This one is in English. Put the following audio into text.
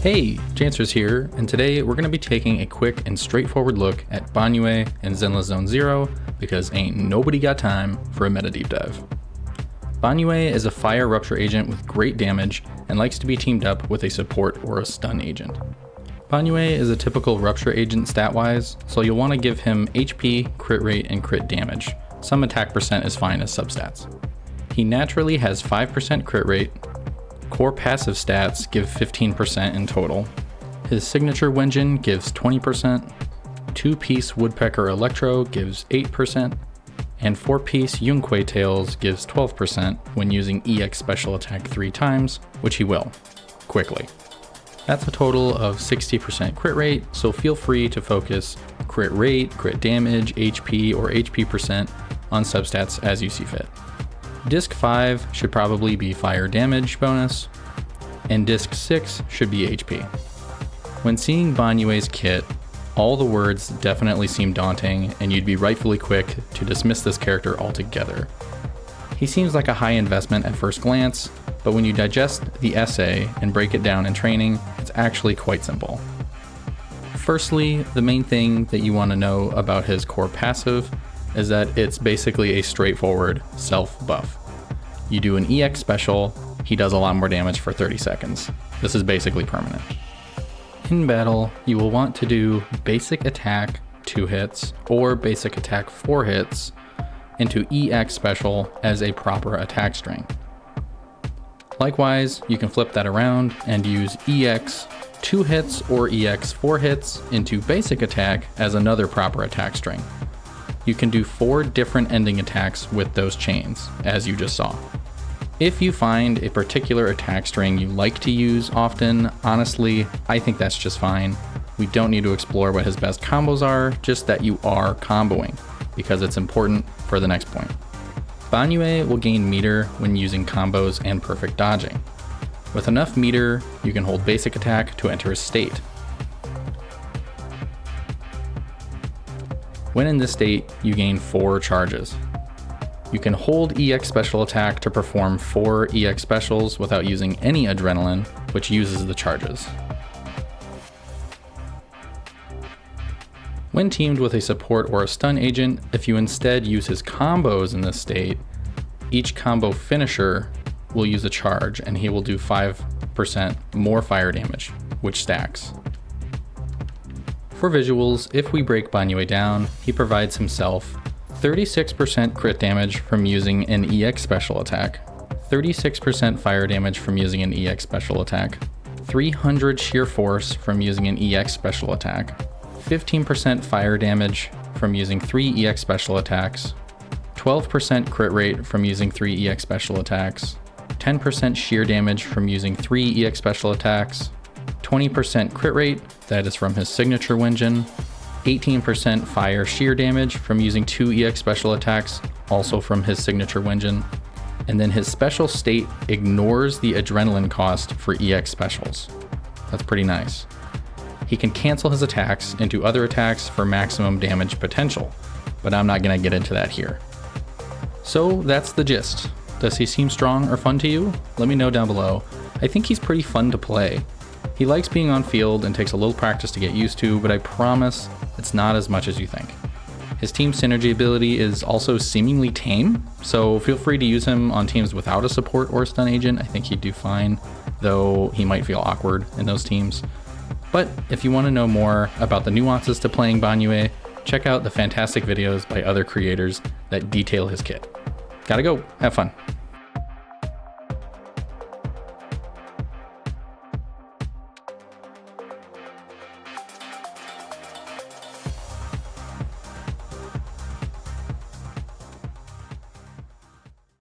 Hey, Jancer's here, and today we're going to be taking a quick and straightforward look at Banyue and Zenless Zone Zero because ain't nobody got time for a meta deep dive. Banyue is a fire rupture agent with great damage and likes to be teamed up with a support or a stun agent. Banyue is a typical rupture agent stat-wise, so you'll want to give him HP, crit rate, and crit damage. Some attack percent is fine as substats. He naturally has 5% crit rate. Core passive stats give 15% in total. His signature Wenjin gives 20%, 2-piece Woodpecker Electro gives 8%, and 4-piece Yunque Tails gives 12% when using EX special attack 3 times, which he will, quickly. That's a total of 60% crit rate, so feel free to focus crit rate, crit damage, HP, or HP percent on substats as you see fit. Disc 5 should probably be fire damage bonus, and Disc 6 should be HP. When seeing Banyue's kit, all the words definitely seem daunting, and you'd be rightfully quick to dismiss this character altogether. He seems like a high investment at first glance, but when you digest the essay and break it down in training, it's actually quite simple. Firstly, the main thing that you want to know about his core passive is that it's basically a straightforward self-buff. You do an EX special, he does a lot more damage for 30 seconds. This is basically permanent. In battle, you will want to do basic attack 2 hits or basic attack 4 hits into EX special as a proper attack string. Likewise, you can flip that around and use EX 2 hits or EX 4 hits into basic attack as another proper attack string. You can do 4 different ending attacks with those chains, as you just saw. If you find a particular attack string you like to use often, honestly, I think that's just fine. We don't need to explore what his best combos are, just that you are comboing, because it's important for the next point. Banyue will gain meter when using combos and perfect dodging. With enough meter, you can hold basic attack to enter a state. When in this state, you gain 4 charges. You can hold EX special attack to perform 4 EX specials without using any adrenaline, which uses the charges. When teamed with a support or a stun agent, if you instead use his combos in this state, each combo finisher will use a charge and he will do 5% more fire damage, which stacks. For visuals, if we break Banyue down, he provides himself 36% crit damage from using an EX special attack, 36% fire damage from using an EX special attack, 300 sheer force from using an EX special attack, 15% fire damage from using 3 EX special attacks, 12% crit rate from using 3 EX special attacks, 10% sheer damage from using 3 EX special attacks, 20% crit rate, that is from his signature Wenjin, 18% fire sheer damage from using 2 EX special attacks, also from his signature Wenjin, and then his special state ignores the adrenaline cost for EX specials. That's pretty nice. He can cancel his attacks into other attacks for maximum damage potential, but I'm not going to get into that here. So that's the gist. Does he seem strong or fun to you? Let me know down below. I think he's pretty fun to play. He likes being on field and takes a little practice to get used to, but I promise it's not as much as you think. His team synergy ability is also seemingly tame, so feel free to use him on teams without a support or a stun agent. I think he'd do fine, though he might feel awkward in those teams. But if you want to know more about the nuances to playing Banyue, check out the fantastic videos by other creators that detail his kit. Gotta go, have fun.